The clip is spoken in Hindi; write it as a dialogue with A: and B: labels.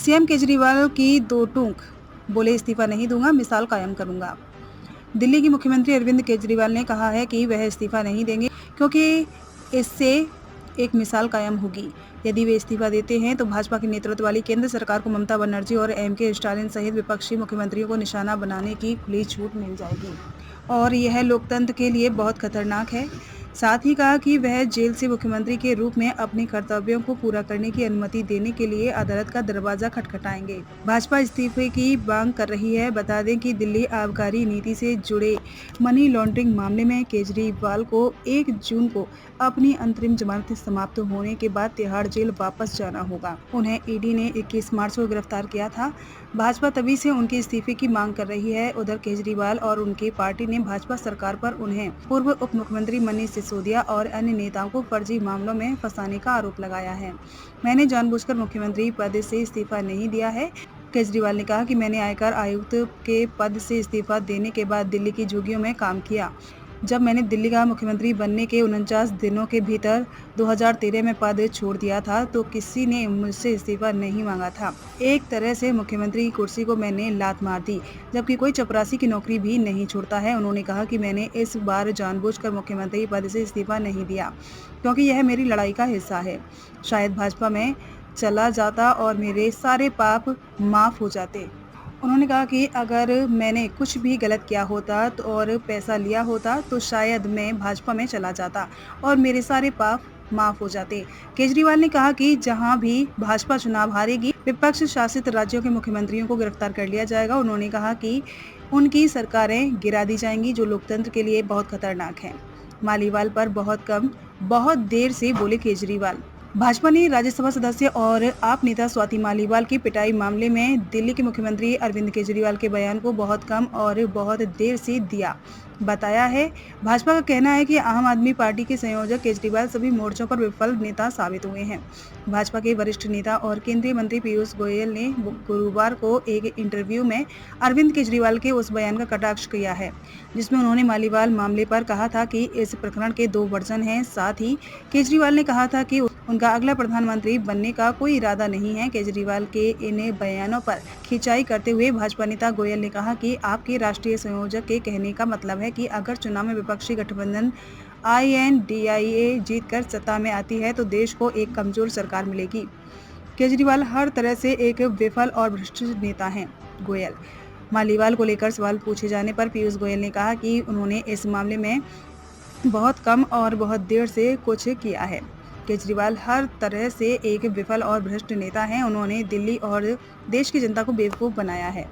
A: सीएम केजरीवाल की दो टूक, बोले इस्तीफा नहीं दूंगा, मिसाल कायम करूंगा। दिल्ली के मुख्यमंत्री अरविंद केजरीवाल ने कहा है कि वह इस्तीफा नहीं देंगे क्योंकि इससे एक मिसाल कायम होगी। यदि वे इस्तीफा देते हैं तो भाजपा के नेतृत्व वाली केंद्र सरकार को ममता बनर्जी और एम.के. स्टालिन सहित विपक्षी मुख्यमंत्रियों को निशाना बनाने की खुली छूट मिल जाएगी और यह लोकतंत्र के लिए बहुत खतरनाक है। साथ ही कहा कि वह जेल से मुख्यमंत्री के रूप में अपने कर्तव्यों को पूरा करने की अनुमति देने के लिए अदालत का दरवाजा खटखटाएंगे। भाजपा इस्तीफे की मांग कर रही है। बता दें कि दिल्ली आबकारी नीति से जुड़े मनी लॉन्ड्रिंग मामले में केजरीवाल को 1 जून को अपनी अंतरिम जमानत समाप्त होने के बाद तिहाड़ जेल वापस जाना होगा। उन्हें ईडी ने 21 मार्च को गिरफ्तार किया था। भाजपा तभी से उनके इस्तीफे की मांग कर रही है। उधर केजरीवाल और उनकी पार्टी ने भाजपा सरकार पर उन्हें पूर्व उप मुख्यमंत्री मनीष सिसोदिया और अन्य नेताओं को फर्जी मामलों में फंसाने का आरोप लगाया है। मैंने जानबूझकर मुख्यमंत्री पद से इस्तीफा नहीं दिया है। केजरीवाल ने कहा कि मैंने आयकर आयुक्त के पद से इस्तीफा देने के बाद दिल्ली की झुग्गियों में काम किया। जब मैंने दिल्ली का मुख्यमंत्री बनने के 49 दिनों के भीतर 2013 में पद छोड़ दिया था तो किसी ने मुझसे इस्तीफा नहीं मांगा था। एक तरह से मुख्यमंत्री की कुर्सी को मैंने लात मार दी, जबकि कोई चपरासी की नौकरी भी नहीं छोड़ता है। उन्होंने कहा कि मैंने इस बार जानबूझकर मुख्यमंत्री पद से इस्तीफा नहीं दिया क्योंकि यह मेरी लड़ाई का हिस्सा है। शायद भाजपा में चला जाता और मेरे सारे पाप माफ हो जाते। उन्होंने कहा कि अगर मैंने कुछ भी गलत किया होता तो और पैसा लिया होता तो शायद मैं भाजपा में चला जाता और मेरे सारे पाप माफ हो जाते। केजरीवाल ने कहा कि जहां भी भाजपा चुनाव हारेगी, विपक्ष शासित राज्यों के मुख्यमंत्रियों को गिरफ्तार कर लिया जाएगा। उन्होंने कहा कि उनकी सरकारें गिरा दी जाएंगी, जो लोकतंत्र के लिए बहुत खतरनाक है। मालीवाल पर बहुत देर से बोले केजरीवाल। भाजपा ने राज्यसभा सदस्य और आप नेता स्वाति मालीवाल की पिटाई मामले में दिल्ली के मुख्यमंत्री अरविंद केजरीवाल के बयान को बहुत कम और बहुत देर से दिया बताया है। भाजपा का कहना है कि आम आदमी पार्टी के संयोजक केजरीवाल सभी मोर्चों पर विफल नेता साबित हुए हैं। भाजपा के वरिष्ठ नेता और केंद्रीय मंत्री पीयूष गोयल ने गुरुवार को एक इंटरव्यू में अरविंद केजरीवाल के उस बयान का कटाक्ष किया है जिसमें उन्होंने मालीवाल मामले पर कहा था कि इस प्रकरण के 2 वर्जन हैं। साथ ही केजरीवाल ने कहा था कि उनका अगला प्रधानमंत्री बनने का कोई इरादा नहीं है। केजरीवाल के इन बयानों पर खिंचाई करते हुए भाजपा नेता गोयल ने कहा कि आपके राष्ट्रीय संयोजक के कहने का मतलब है कि अगर चुनाव में विपक्षी गठबंधन INDIA जीतकर सत्ता में आती है तो देश को एक कमजोर सरकार मिलेगी। केजरीवाल हर तरह से एक विफल और भ्रष्ट नेता हैं। गोयल मालीवाल को लेकर सवाल पूछे जाने पर पीयूष गोयल ने कहा कि उन्होंने इस मामले में बहुत कम और बहुत देर से कुछ किया है। केजरीवाल हर तरह से एक विफल और भ्रष्ट नेता हैं। उन्होंने दिल्ली और देश की जनता को बेवकूफ़ बनाया है।